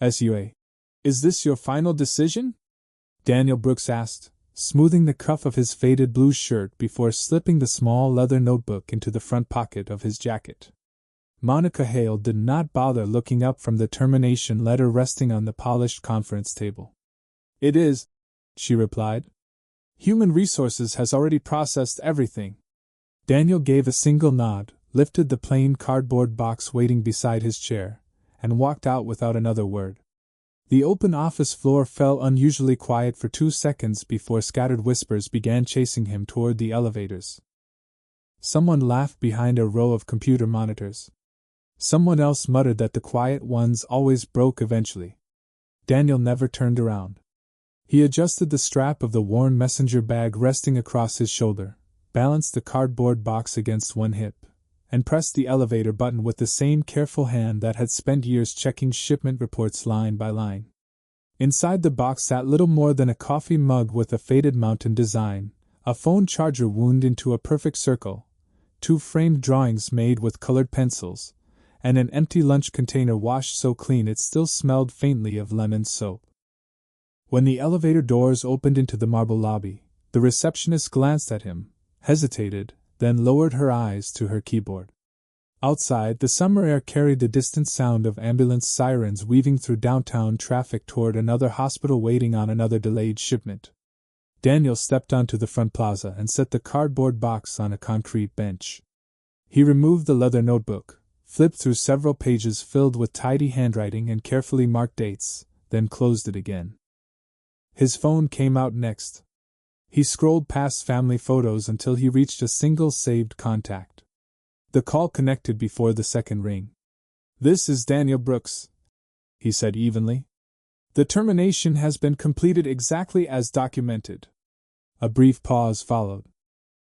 SUA. Is this your final decision? Daniel Brooks asked, smoothing the cuff of his faded blue shirt before slipping the small leather notebook into the front pocket of his jacket. Monica Hale did not bother looking up from the termination letter resting on the polished conference table. It is, she replied. Human Resources has already processed everything. Daniel gave a single nod, lifted the plain cardboard box waiting beside his chair, and walked out without another word. The open office floor fell unusually quiet for 2 seconds before scattered whispers began chasing him toward the elevators. Someone laughed behind a row of computer monitors. Someone else muttered that the quiet ones always broke eventually. Daniel never turned around. He adjusted the strap of the worn messenger bag resting across his shoulder, balanced the cardboard box against one hip, and pressed the elevator button with the same careful hand that had spent years checking shipment reports line by line. Inside the box sat little more than a coffee mug with a faded mountain design, a phone charger wound into a perfect circle, 2 framed drawings made with colored pencils, and an empty lunch container washed so clean it still smelled faintly of lemon soap. When the elevator doors opened into the marble lobby, the receptionist glanced at him, hesitated, then lowered her eyes to her keyboard. Outside, the summer air carried the distant sound of ambulance sirens weaving through downtown traffic toward another hospital waiting on another delayed shipment. Daniel stepped onto the front plaza and set the cardboard box on a concrete bench. He removed the leather notebook, flipped through several pages filled with tidy handwriting and carefully marked dates, then closed it again. His phone came out next. He scrolled past family photos until he reached a single saved contact. The call connected before the second ring. "This is Daniel Brooks," he said evenly. "The termination has been completed exactly as documented." A brief pause followed.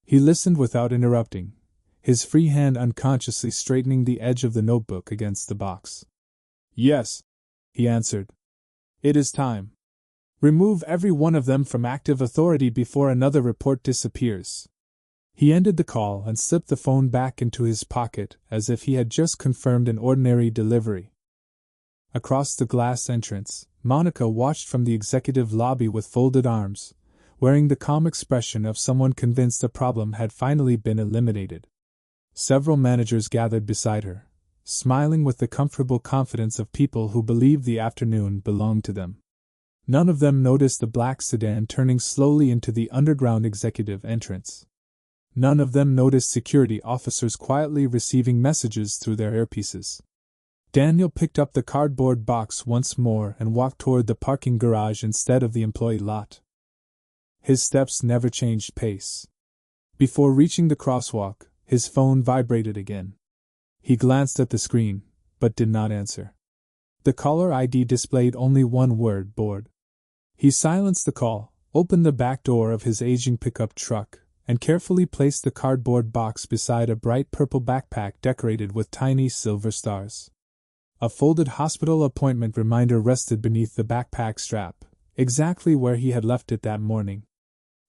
He listened without interrupting, his free hand unconsciously straightening the edge of the notebook against the box. "Yes," he answered. "It is time. Remove every one of them from active authority before another report disappears." He ended the call and slipped the phone back into his pocket as if he had just confirmed an ordinary delivery. Across the glass entrance, Monica watched from the executive lobby with folded arms, wearing the calm expression of someone convinced a problem had finally been eliminated. Several managers gathered beside her, smiling with the comfortable confidence of people who believe the afternoon belonged to them. None of them noticed the black sedan turning slowly into the underground executive entrance. None of them noticed security officers quietly receiving messages through their earpieces. Daniel picked up the cardboard box once more and walked toward the parking garage instead of the employee lot. His steps never changed pace. Before reaching the crosswalk, his phone vibrated again. He glanced at the screen, but did not answer. The caller ID displayed only one word: bored. He silenced the call, opened the back door of his aging pickup truck, and carefully placed the cardboard box beside a bright purple backpack decorated with tiny silver stars. A folded hospital appointment reminder rested beneath the backpack strap, exactly where he had left it that morning.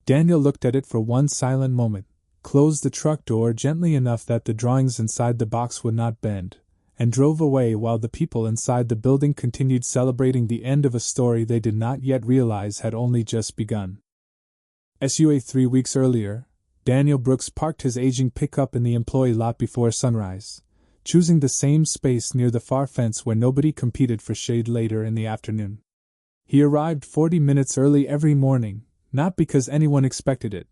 Daniel looked at it for one silent moment, closed the truck door gently enough that the drawings inside the box would not bend, and drove away while the people inside the building continued celebrating the end of a story they did not yet realize had only just begun. SUA 3 weeks earlier, Daniel Brooks parked his aging pickup in the employee lot before sunrise, choosing the same space near the far fence where nobody competed for shade later in the afternoon. He arrived 40 minutes early every morning, not because anyone expected it,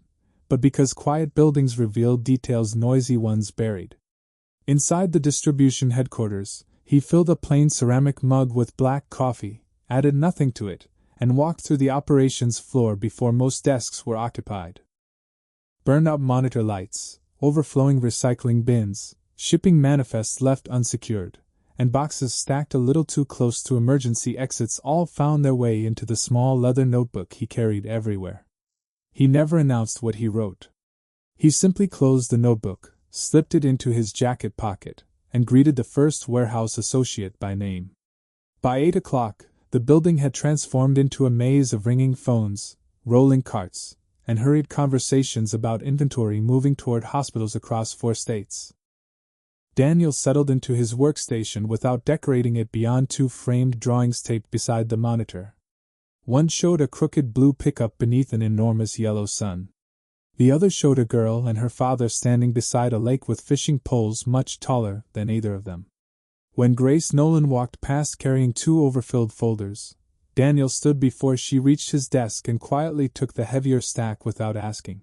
but because quiet buildings revealed details noisy ones buried. Inside the distribution headquarters, he filled a plain ceramic mug with black coffee, added nothing to it, and walked through the operations floor before most desks were occupied. Burned-out monitor lights, overflowing recycling bins, shipping manifests left unsecured, and boxes stacked a little too close to emergency exits all found their way into the small leather notebook he carried everywhere. He never announced what he wrote. He simply closed the notebook, slipped it into his jacket pocket, and greeted the first warehouse associate by name. By 8 o'clock, the building had transformed into a maze of ringing phones, rolling carts, and hurried conversations about inventory moving toward hospitals across 4 states. Daniel settled into his workstation without decorating it beyond two framed drawings taped beside the monitor. One showed a crooked blue pickup beneath an enormous yellow sun. The other showed a girl and her father standing beside a lake with fishing poles much taller than either of them. When Grace Nolan walked past carrying two overfilled folders, Daniel stood before she reached his desk and quietly took the heavier stack without asking.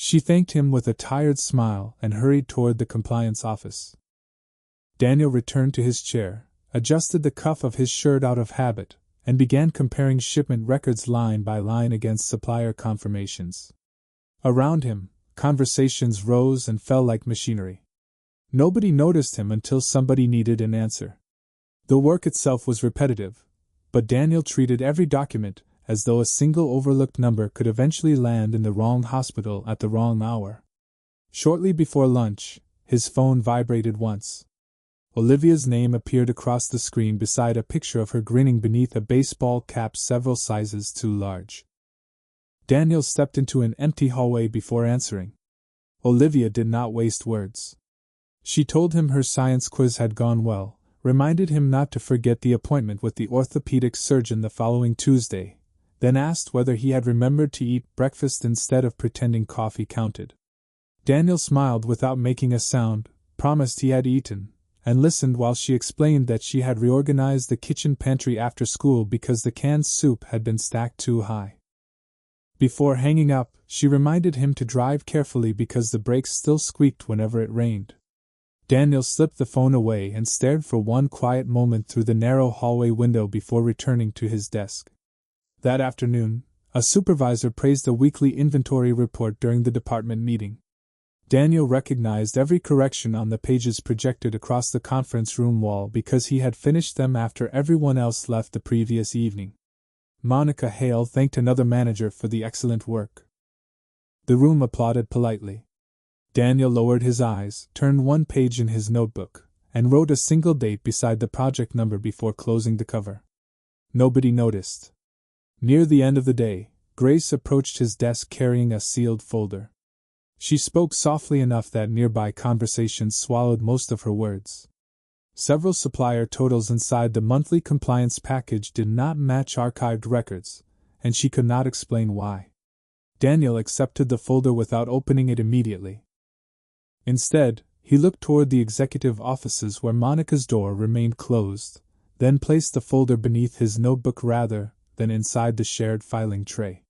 She thanked him with a tired smile and hurried toward the compliance office. Daniel returned to his chair, adjusted the cuff of his shirt out of habit, and began comparing shipment records line by line against supplier confirmations. Around him, conversations rose and fell like machinery. Nobody noticed him until somebody needed an answer. The work itself was repetitive, but Daniel treated every document as though a single overlooked number could eventually land in the wrong hospital at the wrong hour. Shortly before lunch, his phone vibrated once. Olivia's name appeared across the screen beside a picture of her grinning beneath a baseball cap several sizes too large. Daniel stepped into an empty hallway before answering. Olivia did not waste words. She told him her science quiz had gone well, reminded him not to forget the appointment with the orthopedic surgeon the following Tuesday, then asked whether he had remembered to eat breakfast instead of pretending coffee counted. Daniel smiled without making a sound, promised he had eaten, and listened while she explained that she had reorganized the kitchen pantry after school because the canned soup had been stacked too high. Before hanging up, she reminded him to drive carefully because the brakes still squeaked whenever it rained. Daniel slipped the phone away and stared for one quiet moment through the narrow hallway window before returning to his desk. That afternoon, a supervisor praised a weekly inventory report during the department meeting. Daniel recognized every correction on the pages projected across the conference room wall because he had finished them after everyone else left the previous evening. Monica Hale thanked another manager for the excellent work. The room applauded politely. Daniel lowered his eyes, turned one page in his notebook, and wrote a single date beside the project number before closing the cover. Nobody noticed. Near the end of the day, Grace approached his desk carrying a sealed folder. She spoke softly enough that nearby conversations swallowed most of her words. Several supplier totals inside the monthly compliance package did not match archived records, and she could not explain why. Daniel accepted the folder without opening it immediately. Instead, he looked toward the executive offices where Monica's door remained closed, then placed the folder beneath his notebook rather than inside the shared filing tray.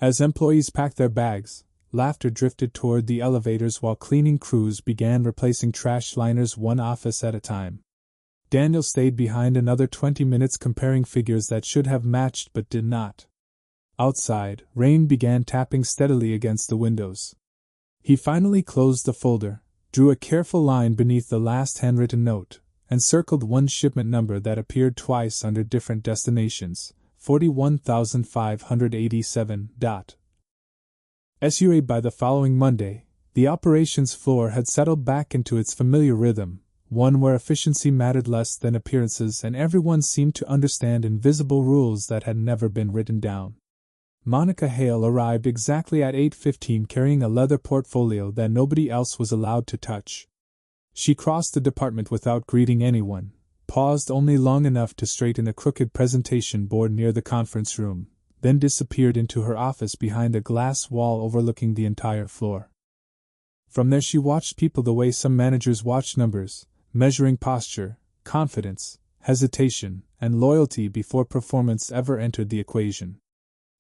As employees packed their bags, laughter drifted toward the elevators while cleaning crews began replacing trash liners one office at a time. Daniel stayed behind another 20 minutes comparing figures that should have matched but did not. Outside, rain began tapping steadily against the windows. He finally closed the folder, drew a careful line beneath the last handwritten note, and circled one shipment number that appeared twice under different destinations, 41,587. SUA by the following Monday, the operations floor had settled back into its familiar rhythm, one where efficiency mattered less than appearances and everyone seemed to understand invisible rules that had never been written down. Monica Hale arrived exactly at 8:15 carrying a leather portfolio that nobody else was allowed to touch. She crossed the department without greeting anyone, paused only long enough to straighten a crooked presentation board near the conference room, then disappeared into her office behind a glass wall overlooking the entire floor. From there she watched people the way some managers watch numbers, measuring posture, confidence, hesitation, and loyalty before performance ever entered the equation.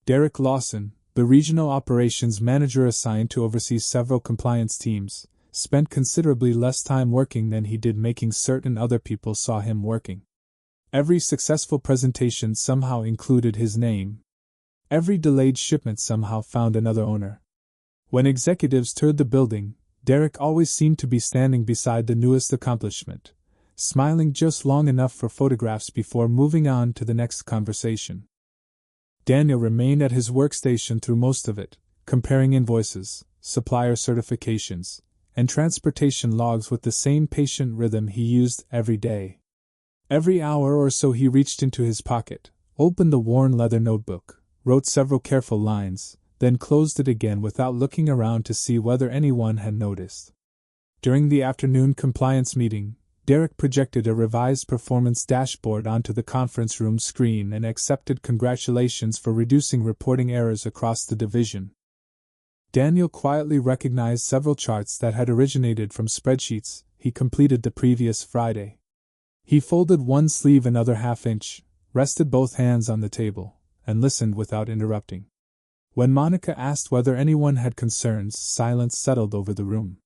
Derek Lawson, the regional operations manager assigned to oversee several compliance teams, spent considerably less time working than he did making certain other people saw him working. Every successful presentation somehow included his name. Every delayed shipment somehow found another owner. When executives toured the building, Derek always seemed to be standing beside the newest accomplishment, smiling just long enough for photographs before moving on to the next conversation. Daniel remained at his workstation through most of it, comparing invoices, supplier certifications, and transportation logs with the same patient rhythm he used every day. Every hour or so he reached into his pocket, opened the worn leather notebook, wrote several careful lines, then closed it again without looking around to see whether anyone had noticed. During the afternoon compliance meeting, Derek projected a revised performance dashboard onto the conference room screen and accepted congratulations for reducing reporting errors across the division. Daniel quietly recognized several charts that had originated from spreadsheets he completed the previous Friday. He folded one sleeve another half-inch, rested both hands on the table, and listened without interrupting. When Monica asked whether anyone had concerns, silence settled over the room.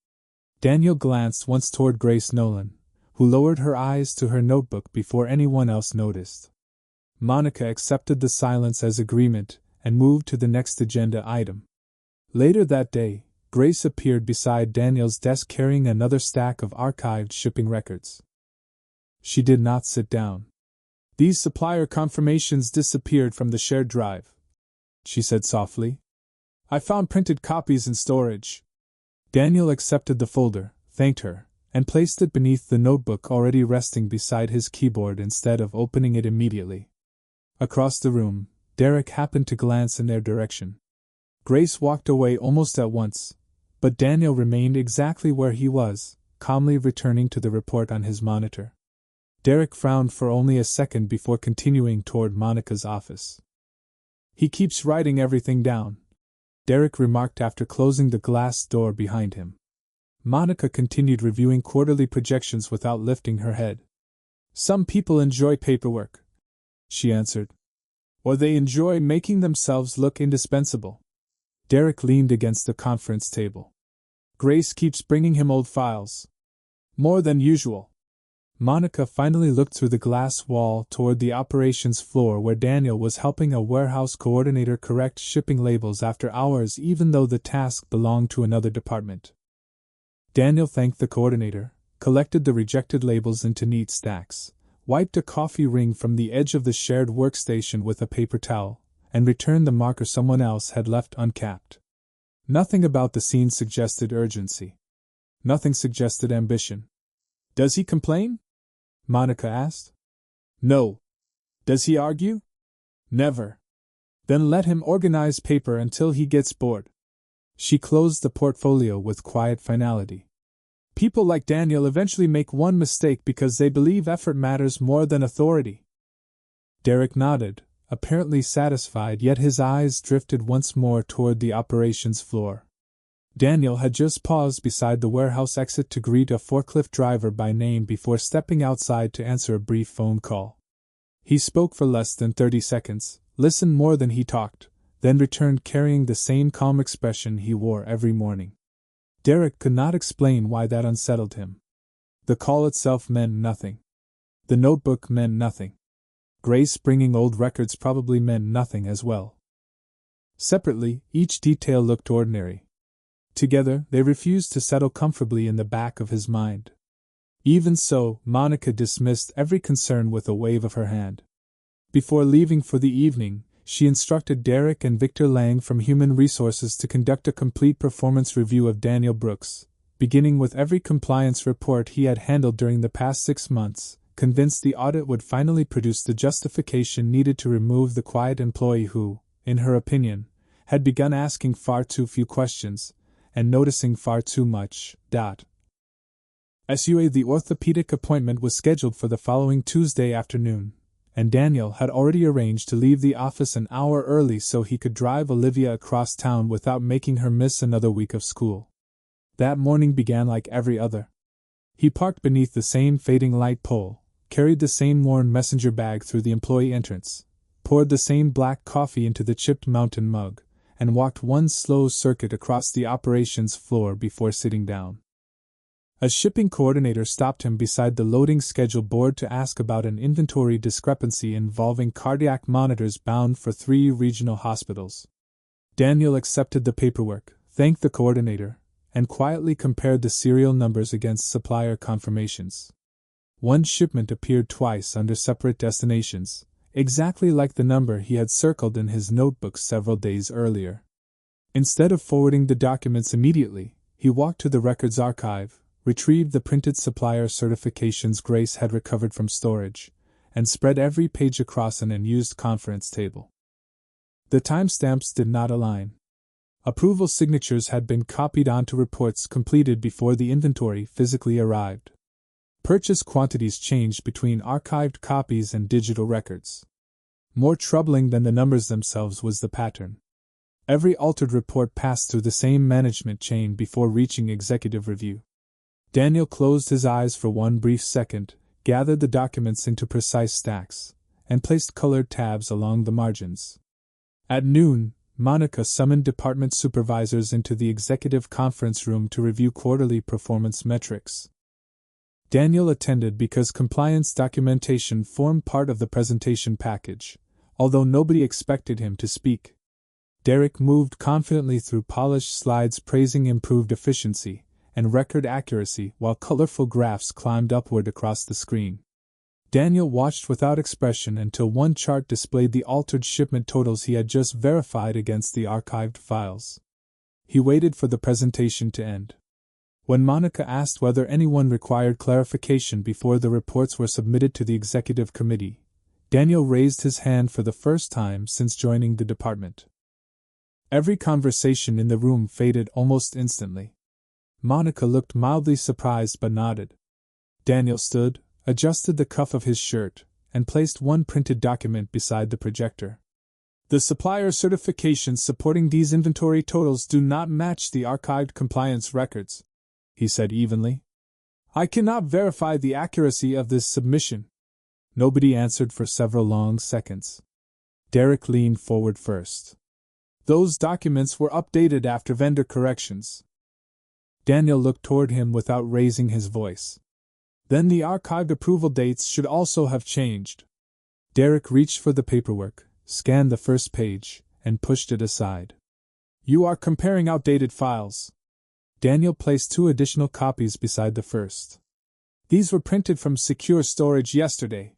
Daniel glanced once toward Grace Nolan, who lowered her eyes to her notebook before anyone else noticed. Monica accepted the silence as agreement and moved to the next agenda item. Later that day, Grace appeared beside Daniel's desk carrying another stack of archived shipping records. She did not sit down. "These supplier confirmations disappeared from the shared drive," she said softly. "I found printed copies in storage." Daniel accepted the folder, thanked her, and placed it beneath the notebook already resting beside his keyboard instead of opening it immediately. Across the room, Derek happened to glance in their direction. Grace walked away almost at once, but Daniel remained exactly where he was, calmly returning to the report on his monitor. Derek frowned for only a second before continuing toward Monica's office. "He keeps writing everything down," Derek remarked after closing the glass door behind him. Monica continued reviewing quarterly projections without lifting her head. "Some people enjoy paperwork," she answered. "Or they enjoy making themselves look indispensable." Derek leaned against the conference table. "Grace keeps bringing him old files. More than usual." Monica finally looked through the glass wall toward the operations floor where Daniel was helping a warehouse coordinator correct shipping labels after hours even though the task belonged to another department. Daniel thanked the coordinator, collected the rejected labels into neat stacks, wiped a coffee ring from the edge of the shared workstation with a paper towel, and returned the marker someone else had left uncapped. Nothing about the scene suggested urgency. Nothing suggested ambition. "Does he complain?" Monica asked. "No." "Does he argue?" "Never." "Then let him organize paper until he gets bored." She closed the portfolio with quiet finality. "People like Daniel eventually make one mistake because they believe effort matters more than authority." Derek nodded, apparently satisfied, yet his eyes drifted once more toward the operations floor. Daniel had just paused beside the warehouse exit to greet a forklift driver by name before stepping outside to answer a brief phone call. He spoke for less than 30 seconds, listened more than he talked, then returned carrying the same calm expression he wore every morning. Derek could not explain why that unsettled him. The call itself meant nothing. The notebook meant nothing. Grace bringing old records probably meant nothing as well. Separately, each detail looked ordinary. Together, they refused to settle comfortably in the back of his mind. Even so, Monica dismissed every concern with a wave of her hand. Before leaving for the evening, she instructed Derek and Victor Lang from Human Resources to conduct a complete performance review of Daniel Brooks, beginning with every compliance report he had handled during the past 6 months, convinced the audit would finally produce the justification needed to remove the quiet employee who, in her opinion, had begun asking far too few questions and noticing far too much. SUA The orthopedic appointment was scheduled for the following Tuesday afternoon, and Daniel had already arranged to leave the office an hour early so he could drive Olivia across town without making her miss another week of school. That morning began like every other. He parked beneath the same fading light pole, carried the same worn messenger bag through the employee entrance, poured the same black coffee into the chipped mountain mug, and walked one slow circuit across the operations floor before sitting down. A shipping coordinator stopped him beside the loading schedule board to ask about an inventory discrepancy involving cardiac monitors bound for 3 regional hospitals. Daniel accepted the paperwork, thanked the coordinator, and quietly compared the serial numbers against supplier confirmations. One shipment appeared twice under separate destinations, exactly like the number he had circled in his notebook several days earlier. Instead of forwarding the documents immediately, he walked to the records archive, retrieved the printed supplier certifications Grace had recovered from storage, and spread every page across an unused conference table. The timestamps did not align. Approval signatures had been copied onto reports completed before the inventory physically arrived. Purchase quantities changed between archived copies and digital records. More troubling than the numbers themselves was the pattern. Every altered report passed through the same management chain before reaching executive review. Daniel closed his eyes for one brief second, gathered the documents into precise stacks, and placed colored tabs along the margins. At noon, Monica summoned department supervisors into the executive conference room to review quarterly performance metrics. Daniel attended because compliance documentation formed part of the presentation package, although nobody expected him to speak. Derek moved confidently through polished slides praising improved efficiency and record accuracy while colorful graphs climbed upward across the screen. Daniel watched without expression until one chart displayed the altered shipment totals he had just verified against the archived files. He waited for the presentation to end. When Monica asked whether anyone required clarification before the reports were submitted to the executive committee, Daniel raised his hand for the first time since joining the department. Every conversation in the room faded almost instantly. Monica looked mildly surprised but nodded. Daniel stood, adjusted the cuff of his shirt, and placed one printed document beside the projector. The supplier certifications supporting these inventory totals do not match the archived compliance records, he said evenly. I cannot verify the accuracy of this submission. Nobody answered for several long seconds. Derek leaned forward first. Those documents were updated after vendor corrections. Daniel looked toward him without raising his voice. Then the archived approval dates should also have changed. Derek reached for the paperwork, scanned the first page, and pushed it aside. You are comparing outdated files. Daniel placed 2 additional copies beside the first. These were printed from secure storage yesterday.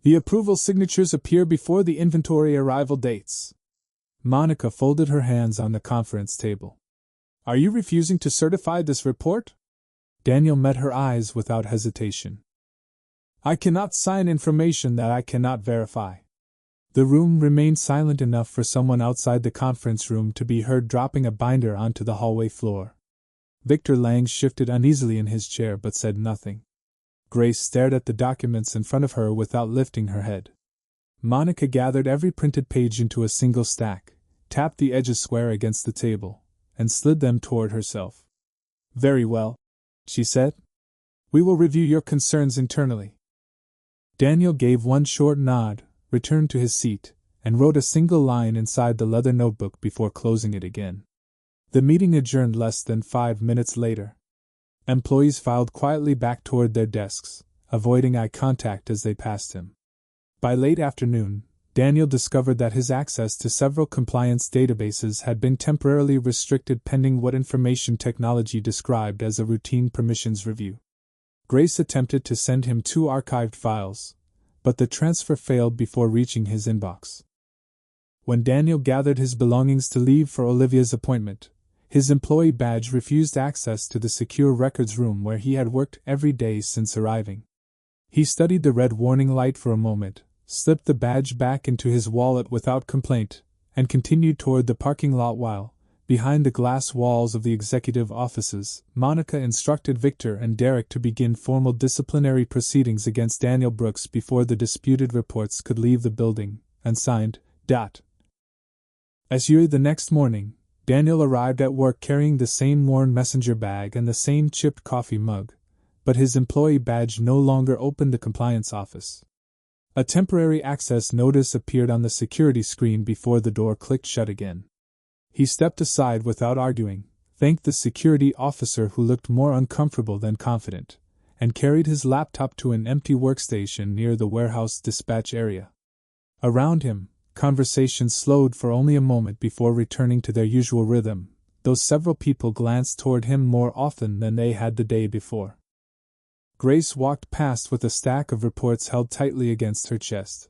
The approval signatures appear before the inventory arrival dates. Monica folded her hands on the conference table. Are you refusing to certify this report? Daniel met her eyes without hesitation. I cannot sign information that I cannot verify. The room remained silent enough for someone outside the conference room to be heard dropping a binder onto the hallway floor. Victor Lang shifted uneasily in his chair but said nothing. Grace stared at the documents in front of her without lifting her head. Monica gathered every printed page into a single stack, tapped the edges square against the table, and slid them toward herself. Very well, she said. We will review your concerns internally. Daniel gave one short nod, returned to his seat, and wrote a single line inside the leather notebook before closing it again. The meeting adjourned less than 5 minutes later. Employees filed quietly back toward their desks, avoiding eye contact as they passed him. By late afternoon, Daniel discovered that his access to several compliance databases had been temporarily restricted pending what information technology described as a routine permissions review. Grace attempted to send him 2 archived files, but the transfer failed before reaching his inbox. When Daniel gathered his belongings to leave for Olivia's appointment, his employee badge refused access to the secure records room where he had worked every day since arriving. He studied the red warning light for a moment, slipped the badge back into his wallet without complaint, and continued toward the parking lot while, behind the glass walls of the executive offices, Monica instructed Victor and Derek to begin formal disciplinary proceedings against Daniel Brooks before the disputed reports could leave the building, unsigned. As usual the next morning, Daniel arrived at work carrying the same worn messenger bag and the same chipped coffee mug, but his employee badge no longer opened the compliance office. A temporary access notice appeared on the security screen before the door clicked shut again. He stepped aside without arguing, thanked the security officer who looked more uncomfortable than confident, and carried his laptop to an empty workstation near the warehouse dispatch area. Around him, conversations slowed for only a moment before returning to their usual rhythm, though several people glanced toward him more often than they had the day before. Grace walked past with a stack of reports held tightly against her chest.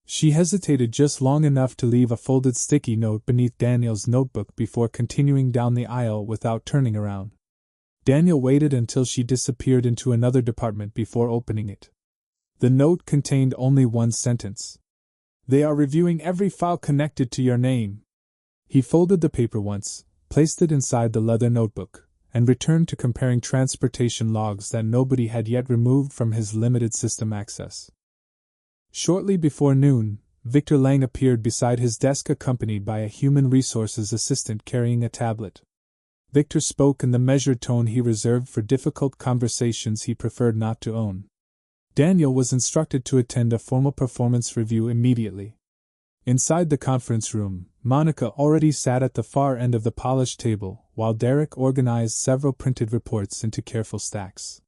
She hesitated just long enough to leave a folded sticky note beneath Daniel's notebook before continuing down the aisle without turning around. Daniel waited until she disappeared into another department before opening it. The note contained only one sentence. They are reviewing every file connected to your name. He folded the paper once, placed it inside the leather notebook, and returned to comparing transportation logs that nobody had yet removed from his limited system access. Shortly before noon, Victor Lang appeared beside his desk accompanied by a human resources assistant carrying a tablet. Victor spoke in the measured tone he reserved for difficult conversations he preferred not to own. Daniel was instructed to attend a formal performance review immediately. Inside the conference room, Monica already sat at the far end of the polished table, while Derek organized several printed reports into careful stacks.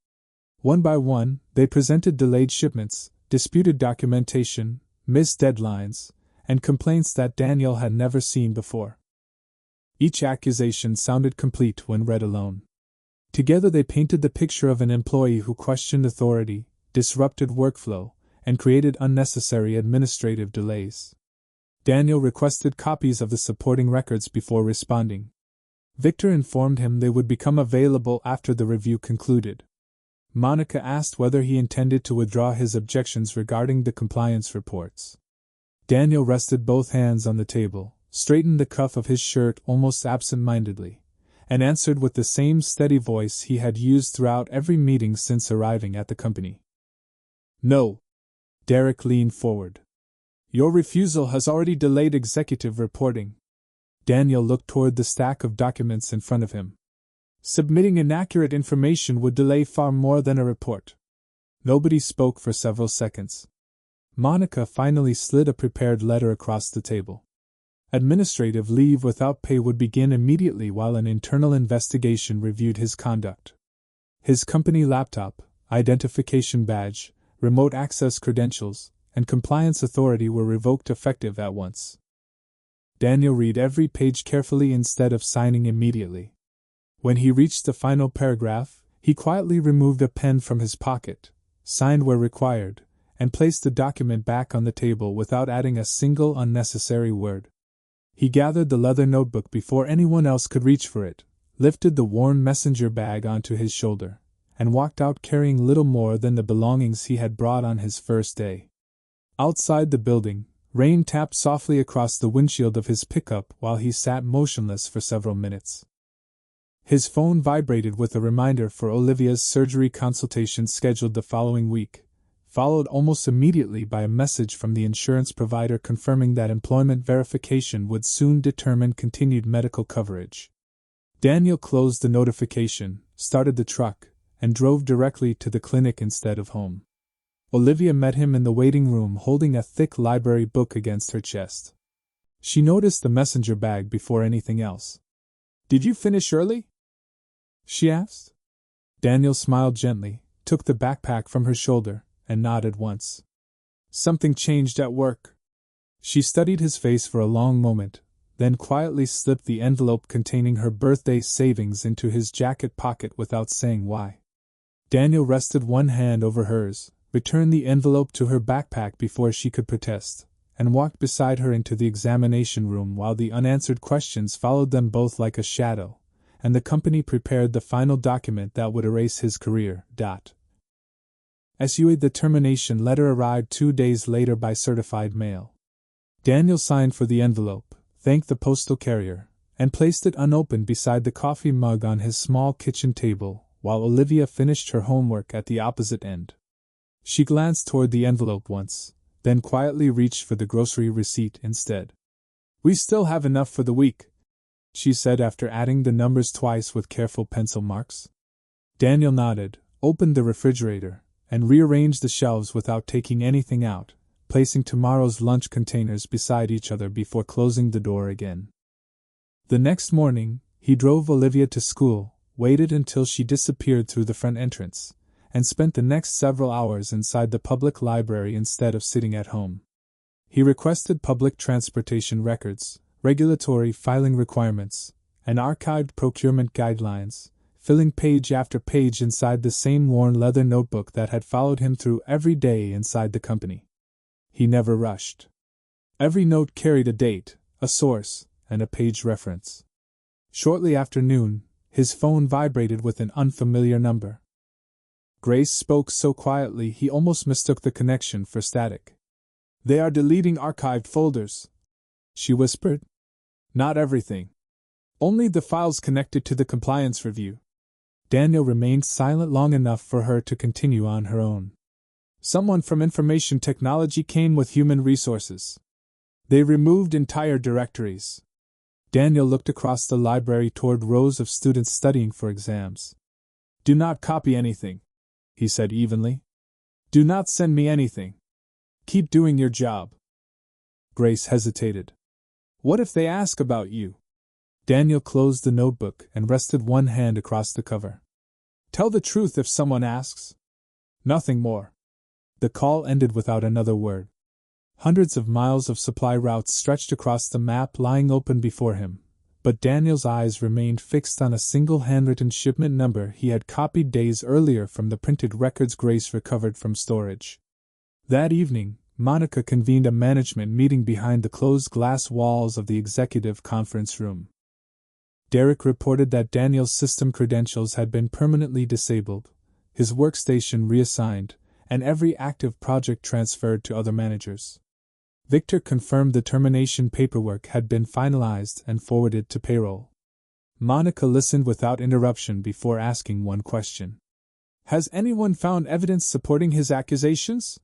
One by one, they presented delayed shipments, disputed documentation, missed deadlines, and complaints that Daniel had never seen before. Each accusation sounded complete when read alone. Together they painted the picture of an employee who questioned authority, disrupted workflow, and created unnecessary administrative delays. Daniel requested copies of the supporting records before responding. Victor informed him they would become available after the review concluded. Monica asked whether he intended to withdraw his objections regarding the compliance reports. Daniel rested both hands on the table, straightened the cuff of his shirt almost absent-mindedly, and answered with the same steady voice he had used throughout every meeting since arriving at the company. "No." Derek leaned forward. "Your refusal has already delayed executive reporting." Daniel looked toward the stack of documents in front of him. "Submitting inaccurate information would delay far more than a report." Nobody spoke for several seconds. Monica finally slid a prepared letter across the table. Administrative leave without pay would begin immediately while an internal investigation reviewed his conduct. His company laptop, identification badge, remote access credentials, and compliance authority were revoked effective at once. Daniel read every page carefully instead of signing immediately. When he reached the final paragraph, he quietly removed a pen from his pocket, signed where required, and placed the document back on the table without adding a single unnecessary word. He gathered the leather notebook before anyone else could reach for it, lifted the worn messenger bag onto his shoulder, and walked out carrying little more than the belongings he had brought on his first day. Outside the building, rain tapped softly across the windshield of his pickup while he sat motionless for several minutes. His phone vibrated with a reminder for Olivia's surgery consultation scheduled the following week, followed almost immediately by a message from the insurance provider confirming that employment verification would soon determine continued medical coverage. Daniel closed the notification, started the truck, and drove directly to the clinic instead of home. Olivia met him in the waiting room holding a thick library book against her chest. She noticed the messenger bag before anything else. "Did you finish early?" she asked. Daniel smiled gently, took the backpack from her shoulder, and nodded once. "Something changed at work." She studied his face for a long moment, then quietly slipped the envelope containing her birthday savings into his jacket pocket without saying why. Daniel rested one hand over hers, returned the envelope to her backpack before she could protest, and walked beside her into the examination room while the unanswered questions followed them both like a shadow, and the company prepared the final document that would erase his career. The termination letter arrived 2 days later by certified mail. Daniel signed for the envelope, thanked the postal carrier, and placed it unopened beside the coffee mug on his small kitchen table, while Olivia finished her homework at the opposite end. She glanced toward the envelope once, then quietly reached for the grocery receipt instead. "We still have enough for the week," she said after adding the numbers twice with careful pencil marks. Daniel nodded, opened the refrigerator, and rearranged the shelves without taking anything out, placing tomorrow's lunch containers beside each other before closing the door again. The next morning, he drove Olivia to school, waited until she disappeared through the front entrance, and spent the next several hours inside the public library instead of sitting at home. He requested public transportation records, regulatory filing requirements, and archived procurement guidelines, filling page after page inside the same worn leather notebook that had followed him through every day inside the company. He never rushed. Every note carried a date, a source, and a page reference. Shortly after noon, his phone vibrated with an unfamiliar number. Grace spoke so quietly he almost mistook the connection for static. "They are deleting archived folders," she whispered. Not everything. Only the files connected to the compliance review. Daniel remained silent long enough for her to continue on her own. Someone from information technology came with human resources. They removed entire directories. Daniel looked across the library toward rows of students studying for exams. Do not copy anything, he said evenly. Do not send me anything. Keep doing your job. Grace hesitated. What if they ask about you? Daniel closed the notebook and rested one hand across the cover. Tell the truth if someone asks. Nothing more. The call ended without another word. Hundreds of miles of supply routes stretched across the map lying open before him, but Daniel's eyes remained fixed on a single handwritten shipment number he had copied days earlier from the printed records Grace recovered from storage. That evening, Monica convened a management meeting behind the closed glass walls of the executive conference room. Derek reported that Daniel's system credentials had been permanently disabled, his workstation reassigned, and every active project transferred to other managers. Victor confirmed the termination paperwork had been finalized and forwarded to payroll. Monica listened without interruption before asking one question. Has anyone found evidence supporting his accusations?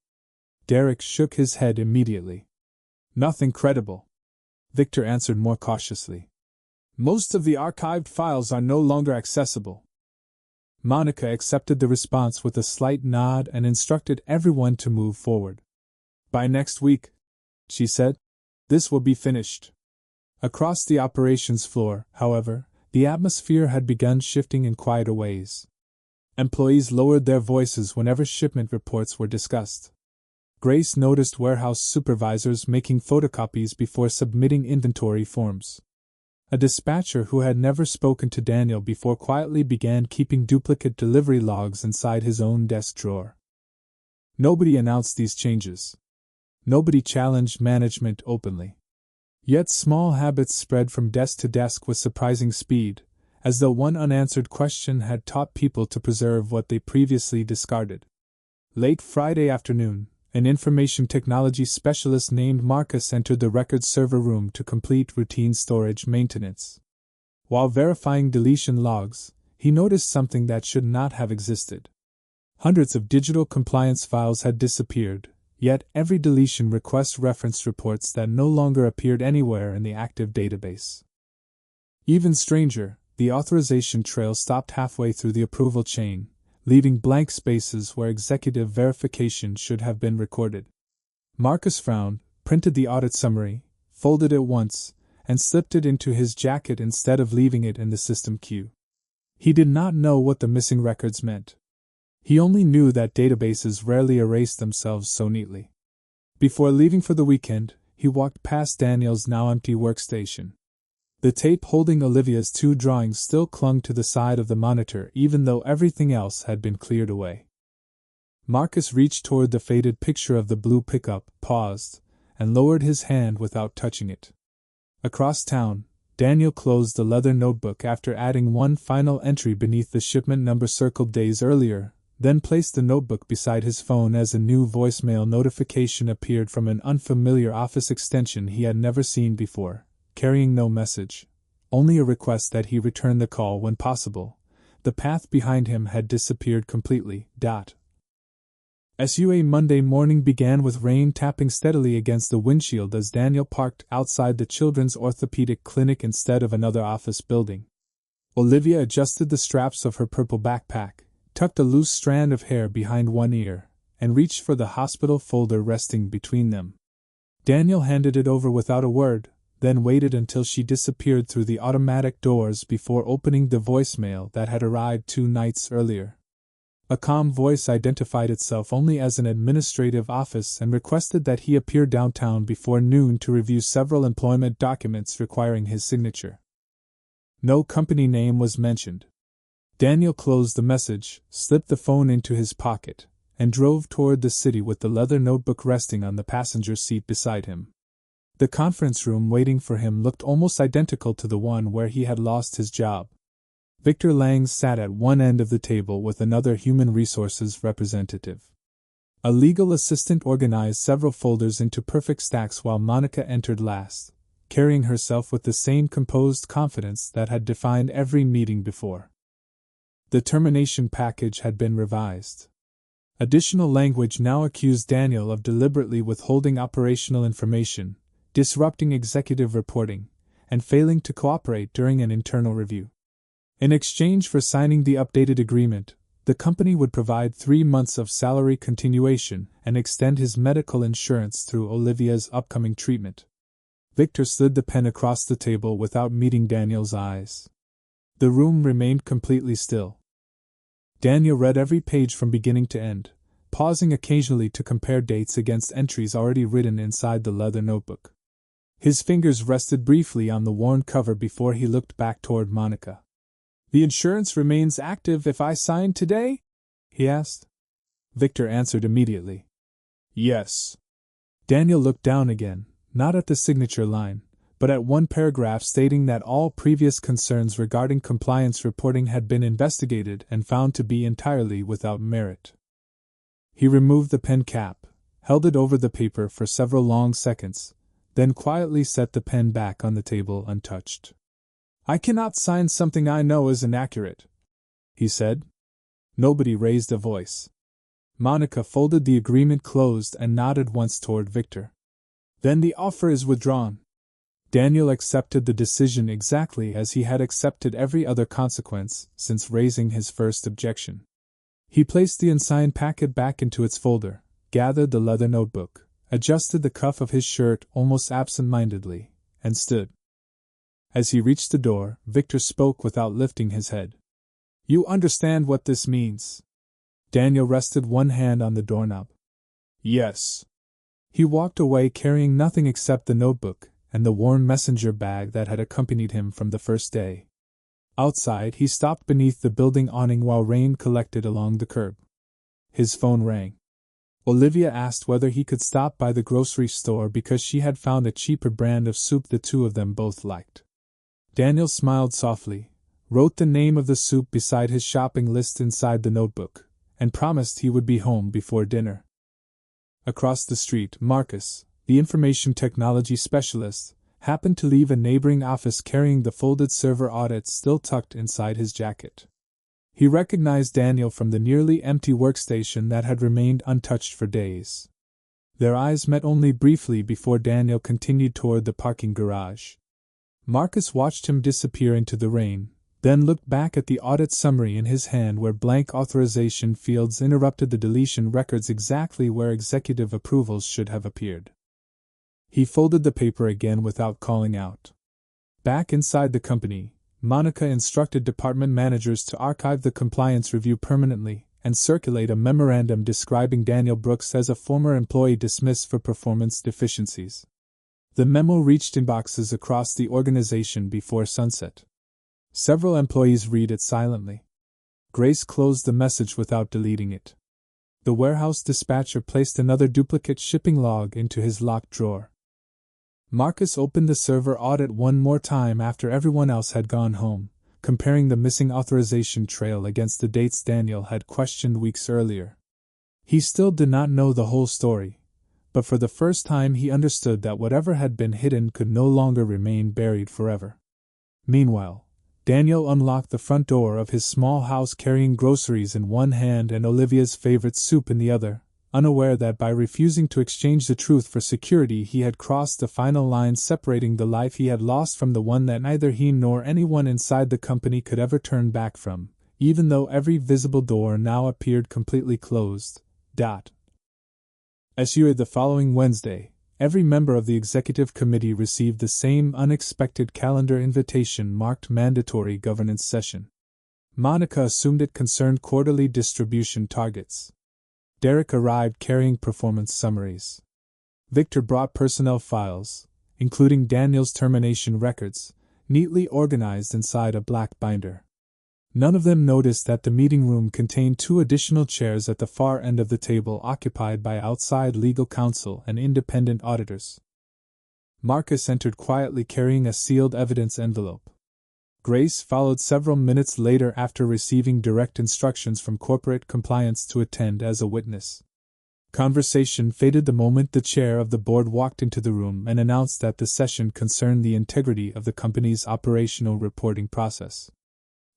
Derek shook his head immediately. Nothing credible. Victor answered more cautiously. Most of the archived files are no longer accessible. Monica accepted the response with a slight nod and instructed everyone to move forward. By next week, she said, this will be finished. Across the operations floor, however, the atmosphere had begun shifting in quieter ways. Employees lowered their voices whenever shipment reports were discussed. Grace noticed warehouse supervisors making photocopies before submitting inventory forms. A dispatcher who had never spoken to Daniel before quietly began keeping duplicate delivery logs inside his own desk drawer. Nobody announced these changes. Nobody challenged management openly. Yet small habits spread from desk to desk with surprising speed, as though one unanswered question had taught people to preserve what they previously discarded. Late Friday afternoon, an information technology specialist named Marcus entered the records server room to complete routine storage maintenance. While verifying deletion logs, he noticed something that should not have existed. Hundreds of digital compliance files had disappeared, yet every deletion request referenced reports that no longer appeared anywhere in the active database. Even stranger, the authorization trail stopped halfway through the approval chain, leaving blank spaces where executive verification should have been recorded. Marcus frowned, printed the audit summary, folded it once, and slipped it into his jacket instead of leaving it in the system queue. He did not know what the missing records meant. He only knew that databases rarely erase themselves so neatly. Before leaving for the weekend, he walked past Daniel's now empty workstation. The tape holding Olivia's 2 drawings still clung to the side of the monitor even though everything else had been cleared away. Marcus reached toward the faded picture of the blue pickup, paused, and lowered his hand without touching it. Across town, Daniel closed the leather notebook after adding one final entry beneath the shipment number circled days earlier, then placed the notebook beside his phone as a new voicemail notification appeared from an unfamiliar office extension he had never seen before, carrying no message, only a request that he return the call when possible. The path behind him had disappeared completely. SUA Monday morning began with rain tapping steadily against the windshield as Daniel parked outside the children's orthopedic clinic instead of another office building. Olivia adjusted the straps of her purple backpack, tucked a loose strand of hair behind one ear, and reached for the hospital folder resting between them. Daniel handed it over without a word, then waited until she disappeared through the automatic doors before opening the voicemail that had arrived 2 nights earlier. A calm voice identified itself only as an administrative office and requested that he appear downtown before noon to review several employment documents requiring his signature. No company name was mentioned. Daniel closed the message, slipped the phone into his pocket, and drove toward the city with the leather notebook resting on the passenger seat beside him. The conference room waiting for him looked almost identical to the one where he had lost his job. Victor Lang sat at one end of the table with another human resources representative. A legal assistant organized several folders into perfect stacks while Monica entered last, carrying herself with the same composed confidence that had defined every meeting before. The termination package had been revised. Additional language now accused Daniel of deliberately withholding operational information, disrupting executive reporting, and failing to cooperate during an internal review. In exchange for signing the updated agreement, the company would provide 3 months of salary continuation and extend his medical insurance through Olivia's upcoming treatment. Victor slid the pen across the table without meeting Daniel's eyes. The room remained completely still. Daniel read every page from beginning to end, pausing occasionally to compare dates against entries already written inside the leather notebook. His fingers rested briefly on the worn cover before he looked back toward Monica. "The insurance remains active if I sign today?" he asked. Victor answered immediately. "Yes." Daniel looked down again, not at the signature line, but at one paragraph stating that all previous concerns regarding compliance reporting had been investigated and found to be entirely without merit. He removed the pen cap, held it over the paper for several long seconds, then quietly set the pen back on the table untouched. "I cannot sign something I know is inaccurate," he said. Nobody raised a voice. Monica folded the agreement closed and nodded once toward Victor. "Then the offer is withdrawn." Daniel accepted the decision exactly as he had accepted every other consequence since raising his first objection. He placed the unsigned packet back into its folder, gathered the leather notebook, adjusted the cuff of his shirt almost absent-mindedly, and stood. As he reached the door, Victor spoke without lifting his head. "You understand what this means?" Daniel rested one hand on the doorknob. "Yes." He walked away carrying nothing except the notebook and the worn messenger bag that had accompanied him from the first day. Outside, he stopped beneath the building awning while rain collected along the curb. His phone rang. Olivia asked whether he could stop by the grocery store because she had found a cheaper brand of soup the two of them both liked. Daniel smiled softly, wrote the name of the soup beside his shopping list inside the notebook, and promised he would be home before dinner. Across the street, Marcus, the information technology specialist, happened to leave a neighboring office carrying the folded server audit still tucked inside his jacket. He recognized Daniel from the nearly empty workstation that had remained untouched for days. Their eyes met only briefly before Daniel continued toward the parking garage. Marcus watched him disappear into the rain, then looked back at the audit summary in his hand where blank authorization fields interrupted the deletion records exactly where executive approvals should have appeared. He folded the paper again without calling out. Back inside the company, Monica instructed department managers to archive the compliance review permanently and circulate a memorandum describing Daniel Brooks as a former employee dismissed for performance deficiencies. The memo reached inboxes across the organization before sunset. Several employees read it silently. Grace closed the message without deleting it. The warehouse dispatcher placed another duplicate shipping log into his locked drawer. Marcus opened the server audit one more time after everyone else had gone home, comparing the missing authorization trail against the dates Daniel had questioned weeks earlier. He still did not know the whole story, but for the first time he understood that whatever had been hidden could no longer remain buried forever. Meanwhile, Daniel unlocked the front door of his small house carrying groceries in one hand and Olivia's favorite soup in the other, unaware that by refusing to exchange the truth for security he had crossed the final line separating the life he had lost from the one that neither he nor anyone inside the company could ever turn back from, even though every visible door now appeared completely closed. As the following Wednesday, every member of the executive committee received the same unexpected calendar invitation marked mandatory governance session. Monica assumed it concerned quarterly distribution targets. Derek arrived carrying performance summaries. Victor brought personnel files, including Daniel's termination records, neatly organized inside a black binder. None of them noticed that the meeting room contained 2 additional chairs at the far end of the table occupied by outside legal counsel and independent auditors. Marcus entered quietly carrying a sealed evidence envelope. Grace followed several minutes later after receiving direct instructions from corporate compliance to attend as a witness. Conversation faded the moment the chair of the board walked into the room and announced that the session concerned the integrity of the company's operational reporting process.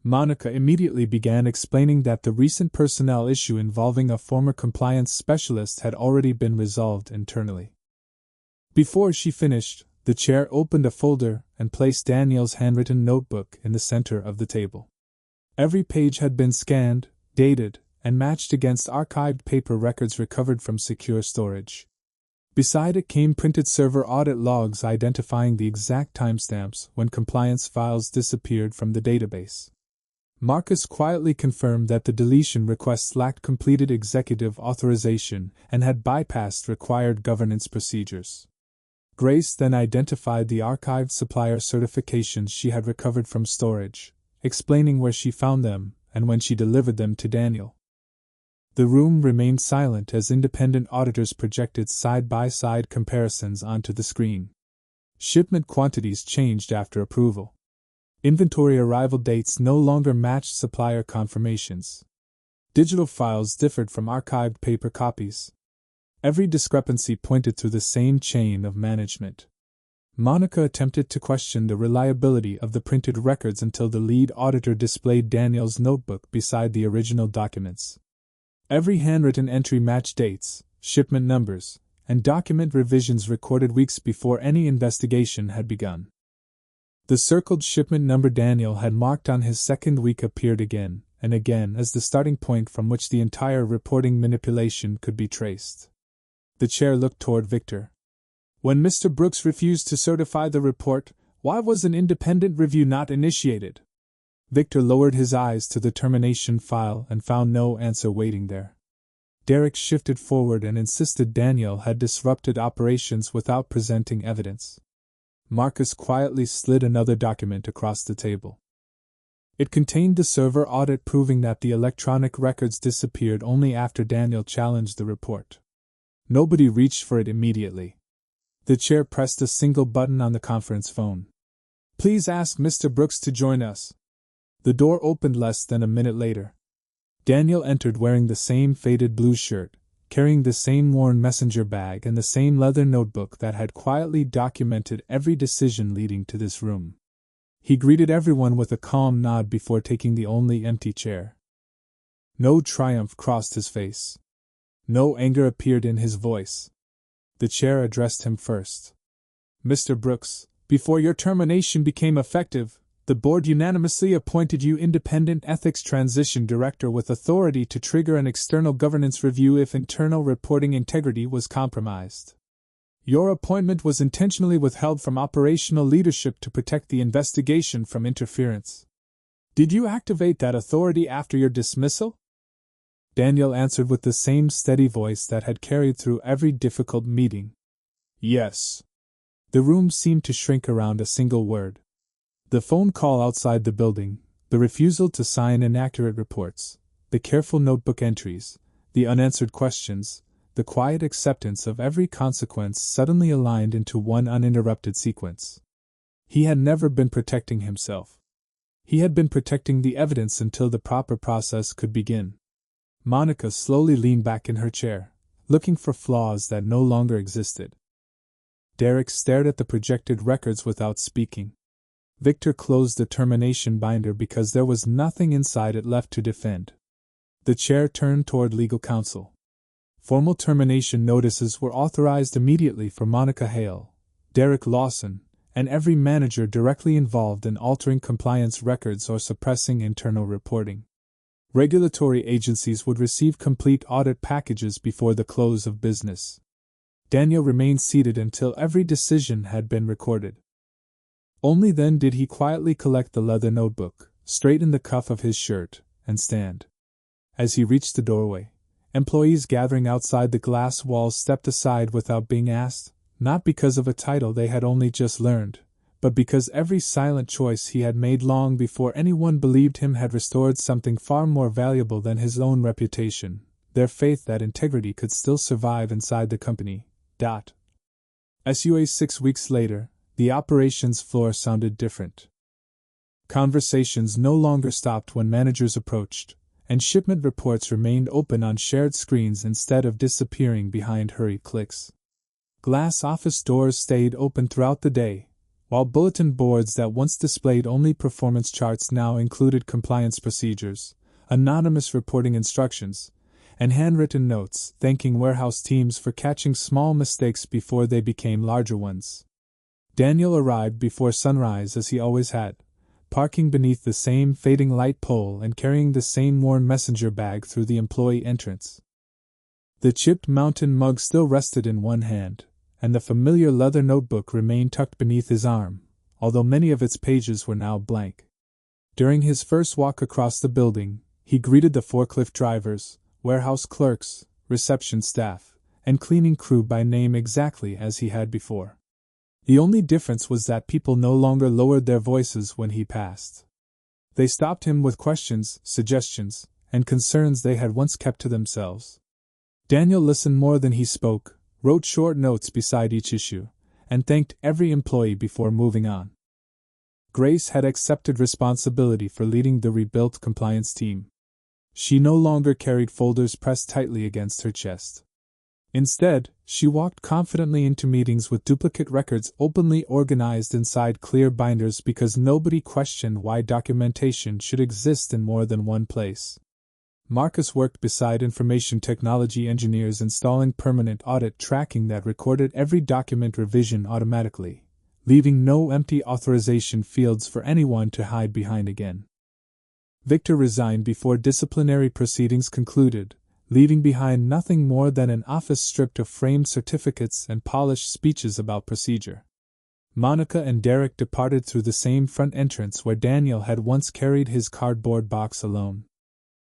Monica immediately began explaining that the recent personnel issue involving a former compliance specialist had already been resolved internally. Before she finished, the chair opened a folder and placed Daniel's handwritten notebook in the center of the table. Every page had been scanned, dated, and matched against archived paper records recovered from secure storage. Beside it came printed server audit logs identifying the exact timestamps when compliance files disappeared from the database. Marcus quietly confirmed that the deletion requests lacked completed executive authorization and had bypassed required governance procedures. Grace then identified the archived supplier certifications she had recovered from storage, explaining where she found them and when she delivered them to Daniel. The room remained silent as independent auditors projected side-by-side comparisons onto the screen. Shipment quantities changed after approval. Inventory arrival dates no longer matched supplier confirmations. Digital files differed from archived paper copies. Every discrepancy pointed to the same chain of management. Monica attempted to question the reliability of the printed records until the lead auditor displayed Daniel's notebook beside the original documents. Every handwritten entry matched dates, shipment numbers, and document revisions recorded weeks before any investigation had begun. The circled shipment number Daniel had marked on his second week appeared again and again as the starting point from which the entire reporting manipulation could be traced. The chair looked toward Victor. When Mr. Brooks refused to certify the report, why was an independent review not initiated? Victor lowered his eyes to the termination file and found no answer waiting there. Derek shifted forward and insisted Daniel had disrupted operations without presenting evidence. Marcus quietly slid another document across the table. It contained the server audit proving that the electronic records disappeared only after Daniel challenged the report. Nobody reached for it immediately. The chair pressed a single button on the conference phone. "Please ask Mr. Brooks to join us." The door opened less than a minute later. Daniel entered wearing the same faded blue shirt, carrying the same worn messenger bag and the same leather notebook that had quietly documented every decision leading to this room. He greeted everyone with a calm nod before taking the only empty chair. No triumph crossed his face. No anger appeared in his voice. The chair addressed him first. "Mr. Brooks, before your termination became effective, the board unanimously appointed you Independent Ethics Transition Director with authority to trigger an external governance review if internal reporting integrity was compromised. Your appointment was intentionally withheld from operational leadership to protect the investigation from interference. Did you activate that authority after your dismissal?" Daniel answered with the same steady voice that had carried through every difficult meeting. "Yes." The room seemed to shrink around a single word. The phone call outside the building, the refusal to sign inaccurate reports, the careful notebook entries, the unanswered questions, the quiet acceptance of every consequence suddenly aligned into one uninterrupted sequence. He had never been protecting himself. He had been protecting the evidence until the proper process could begin. Monica slowly leaned back in her chair, looking for flaws that no longer existed. Derek stared at the projected records without speaking. Victor closed the termination binder because there was nothing inside it left to defend. The chair turned toward legal counsel. Formal termination notices were authorized immediately for Monica Hale, Derek Lawson, and every manager directly involved in altering compliance records or suppressing internal reporting. Regulatory agencies would receive complete audit packages before the close of business. Daniel remained seated until every decision had been recorded. Only then did he quietly collect the leather notebook, straighten the cuff of his shirt, and stand. As he reached the doorway, employees gathering outside the glass walls stepped aside without being asked, not because of a title they had only just learned, but because every silent choice he had made long before anyone believed him had restored something far more valuable than his own reputation, their faith that integrity could still survive inside the company. SUA 6 weeks later, the operations floor sounded different. Conversations no longer stopped when managers approached, and shipment reports remained open on shared screens instead of disappearing behind hurried clicks. Glass office doors stayed open throughout the day, while bulletin boards that once displayed only performance charts now included compliance procedures, anonymous reporting instructions, and handwritten notes thanking warehouse teams for catching small mistakes before they became larger ones. Daniel arrived before sunrise as he always had, parking beneath the same fading light pole and carrying the same worn messenger bag through the employee entrance. The chipped mountain mug still rested in one hand, and the familiar leather notebook remained tucked beneath his arm, although many of its pages were now blank. During his first walk across the building, he greeted the forklift drivers, warehouse clerks, reception staff, and cleaning crew by name exactly as he had before. The only difference was that people no longer lowered their voices when he passed. They stopped him with questions, suggestions, and concerns they had once kept to themselves. Daniel listened more than he spoke, wrote short notes beside each issue, and thanked every employee before moving on. Grace had accepted responsibility for leading the rebuilt compliance team. She no longer carried folders pressed tightly against her chest. Instead, she walked confidently into meetings with duplicate records openly organized inside clear binders because nobody questioned why documentation should exist in more than one place. Marcus worked beside information technology engineers installing permanent audit tracking that recorded every document revision automatically, leaving no empty authorization fields for anyone to hide behind again. Victor resigned before disciplinary proceedings concluded, leaving behind nothing more than an office stripped of framed certificates and polished speeches about procedure. Monica and Derek departed through the same front entrance where Daniel had once carried his cardboard box alone.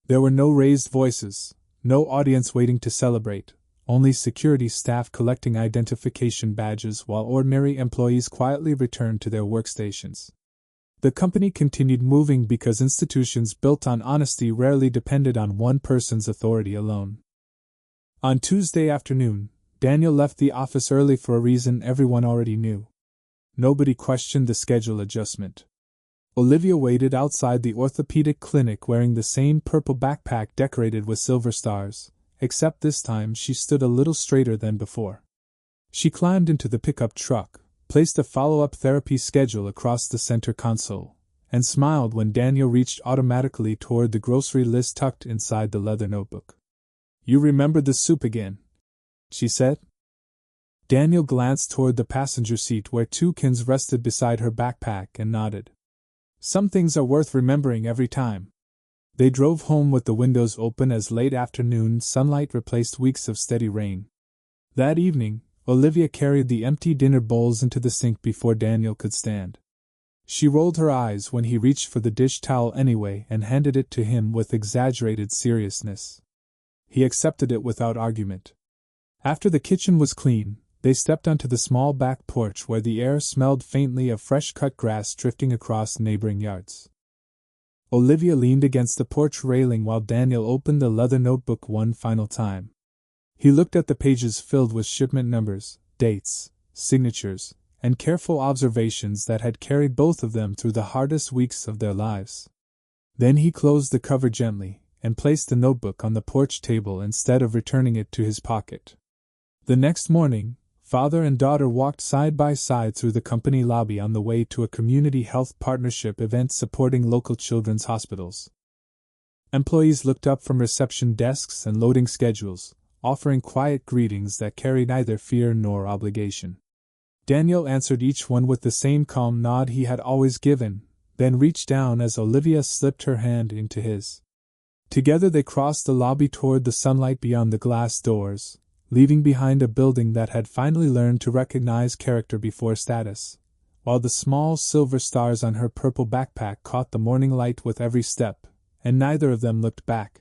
There were no raised voices, no audience waiting to celebrate, only security staff collecting identification badges while ordinary employees quietly returned to their workstations. The company continued moving because institutions built on honesty rarely depended on one person's authority alone. On Tuesday afternoon, Daniel left the office early for a reason everyone already knew. Nobody questioned the schedule adjustment. Olivia waited outside the orthopedic clinic wearing the same purple backpack decorated with silver stars, except this time she stood a little straighter than before. She climbed into the pickup truck, placed a follow-up therapy schedule across the center console, and smiled when Daniel reached automatically toward the grocery list tucked inside the leather notebook. "You remembered the soup again," she said. Daniel glanced toward the passenger seat where two cans rested beside her backpack and nodded. "Some things are worth remembering every time." They drove home with the windows open as late afternoon sunlight replaced weeks of steady rain. That evening, Olivia carried the empty dinner bowls into the sink before Daniel could stand. She rolled her eyes when he reached for the dish towel anyway and handed it to him with exaggerated seriousness. He accepted it without argument. After the kitchen was clean, they stepped onto the small back porch where the air smelled faintly of fresh-cut grass drifting across neighboring yards. Olivia leaned against the porch railing while Daniel opened the leather notebook one final time. He looked at the pages filled with shipment numbers, dates, signatures, and careful observations that had carried both of them through the hardest weeks of their lives. Then he closed the cover gently and placed the notebook on the porch table instead of returning it to his pocket. The next morning, father and daughter walked side by side through the company lobby on the way to a community health partnership event supporting local children's hospitals. Employees looked up from reception desks and loading schedules, offering quiet greetings that carried neither fear nor obligation. Daniel answered each one with the same calm nod he had always given, then reached down as Olivia slipped her hand into his. Together they crossed the lobby toward the sunlight beyond the glass doors, leaving behind a building that had finally learned to recognize character before status, while the small silver stars on her purple backpack caught the morning light with every step, and neither of them looked back.